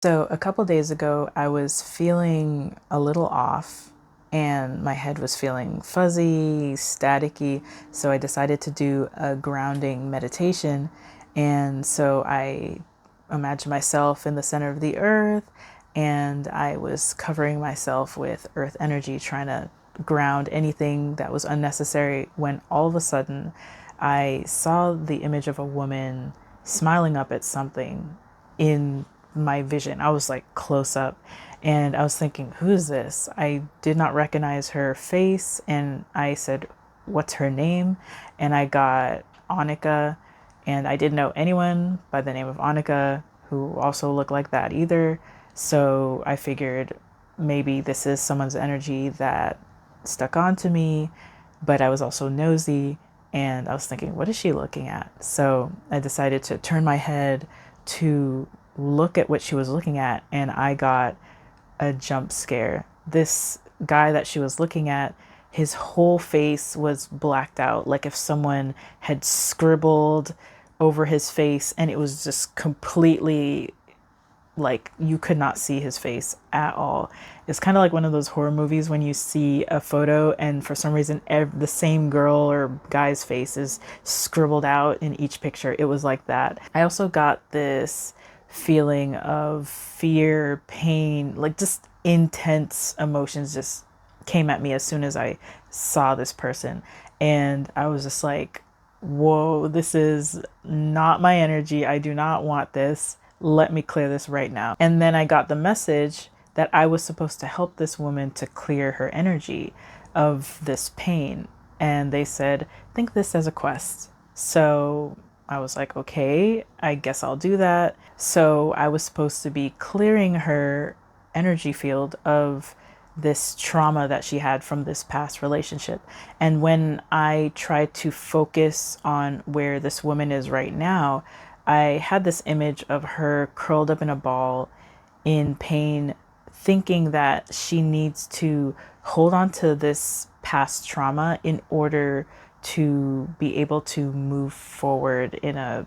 So, a couple days ago, I was feeling a little off and my head was feeling fuzzy, staticky. So, I decided to do a grounding meditation. And so, I imagined myself in the center of the earth and I was covering myself with earth energy, trying to ground anything that was unnecessary. When all of a sudden, I saw the image of a woman smiling up at something in my vision. I was like close up and I was thinking, who is this? I did not recognize her face and I said, what's her name? And I got Annika, and I didn't know anyone by the name of Annika who also looked like that either. So I figured maybe this is someone's energy that stuck onto me, but I was also nosy and I was thinking, what is she looking at? So I decided to turn my head to look at what she was looking at, and I got a jump scare. This guy that she was looking at, his whole face was blacked out, like if someone had scribbled over his face, and it was just completely like you could not see his face at all. It's kind of like one of those horror movies when you see a photo and for some reason the same girl or guy's face is scribbled out in each picture. It was like that. I also got this feeling of fear, pain, like just intense emotions just came at me as soon as I saw this person. And I was just like, whoa, this is not my energy. I do not want this. Let me clear this right now. And then I got the message that I was supposed to help this woman to clear her energy of this pain. And they said, think this as a quest. So I was like, okay, I guess I'll do that. So I was supposed to be clearing her energy field of this trauma that she had from this past relationship. And when I tried to focus on where this woman is right now, I had this image of her curled up in a ball in pain, thinking that she needs to hold on to this past trauma in order to be able to move forward in a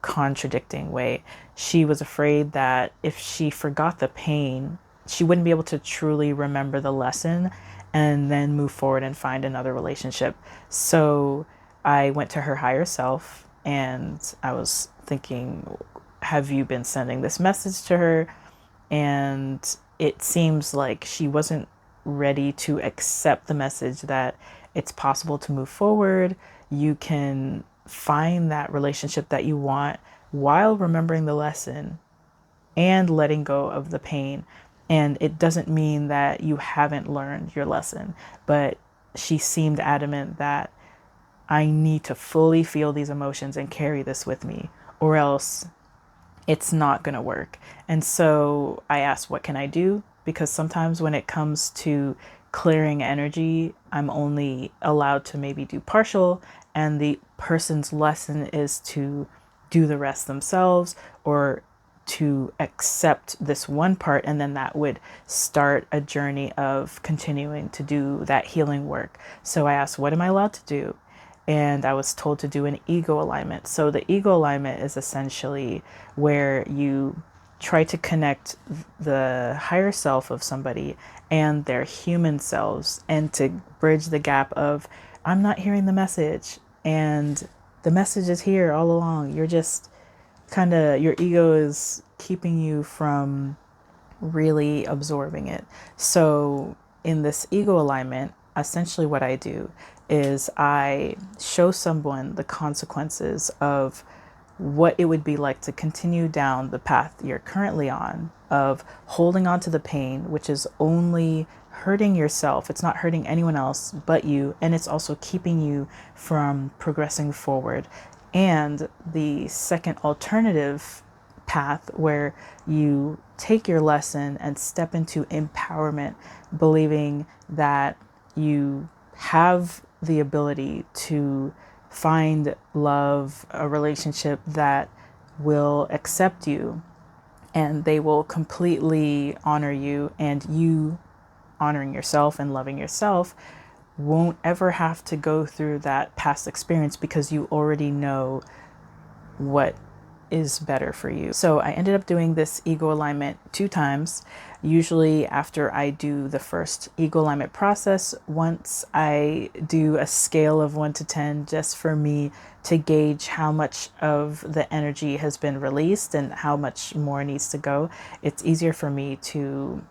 contradicting way. She was afraid that if she forgot the pain, she wouldn't be able to truly remember the lesson and then move forward and find another relationship. So I went to her higher self and I was thinking, have you been sending this message to her? And it seems like she wasn't ready to accept the message that it's possible to move forward. You can find that relationship that you want while remembering the lesson and letting go of the pain. And it doesn't mean that you haven't learned your lesson, but she seemed adamant that I need to fully feel these emotions and carry this with me, or else it's not going to work. And so I asked, what can I do? Because sometimes when it comes to clearing energy, I'm only allowed to maybe do partial, and the person's lesson is to do the rest themselves or to accept this one part, and then that would start a journey of continuing to do that healing work. So I asked, what am I allowed to do? And I was told to do an ego alignment. So the ego alignment is essentially where you try to connect the higher self of somebody and their human selves and to bridge the gap of, I'm not hearing the message and the message is here all along. You're just kind of, your ego is keeping you from really absorbing it. So in this ego alignment, essentially what I do is I show someone the consequences of what it would be like to continue down the path you're currently on of holding on to the pain, which is only hurting yourself. It's not hurting anyone else but you, and it's also keeping you from progressing forward. And the second alternative path where you take your lesson and step into empowerment, believing that you have the ability to find love, a relationship that will accept you and they will completely honor you, and you honoring yourself and loving yourself won't ever have to go through that past experience because you already know what is better for you. So I ended up doing this ego alignment 2 times. Usually after I do the first ego alignment process, once I do a scale of 1 to 10 just for me to gauge how much of the energy has been released and how much more needs to go, it's easier for me to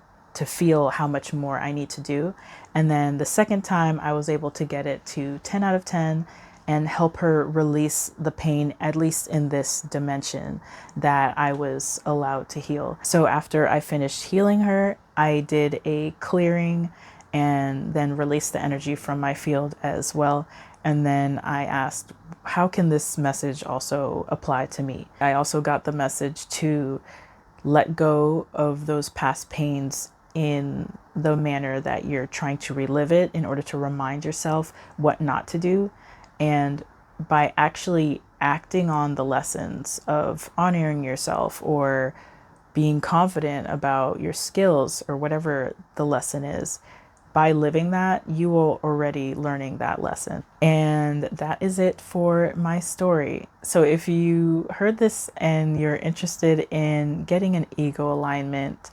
feel how much more I need to do. And then the second time I was able to get it to 10 out of 10 and help her release the pain, at least in this dimension that I was allowed to heal. So after I finished healing her, I did a clearing and then released the energy from my field as well. And then I asked, how can this message also apply to me? I also got the message to let go of those past pains in the manner that you're trying to relive it in order to remind yourself what not to do. And by actually acting on the lessons of honoring yourself or being confident about your skills or whatever the lesson is, by living that, you will already learning that lesson. And that is it for my story. So if you heard this and you're interested in getting an ego alignment,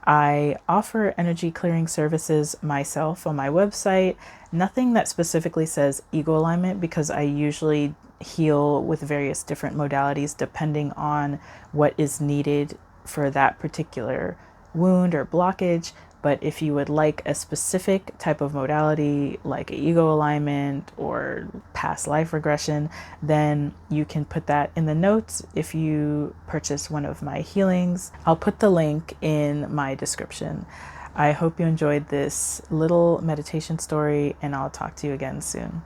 I offer energy clearing services myself on my website. Nothing that specifically says ego alignment because I usually heal with various different modalities depending on what is needed for that particular wound or blockage. But if you would like a specific type of modality like ego alignment or past life regression, then you can put that in the notes if you purchase one of my healings. I'll put the link in my description. I hope you enjoyed this little meditation story, and I'll talk to you again soon.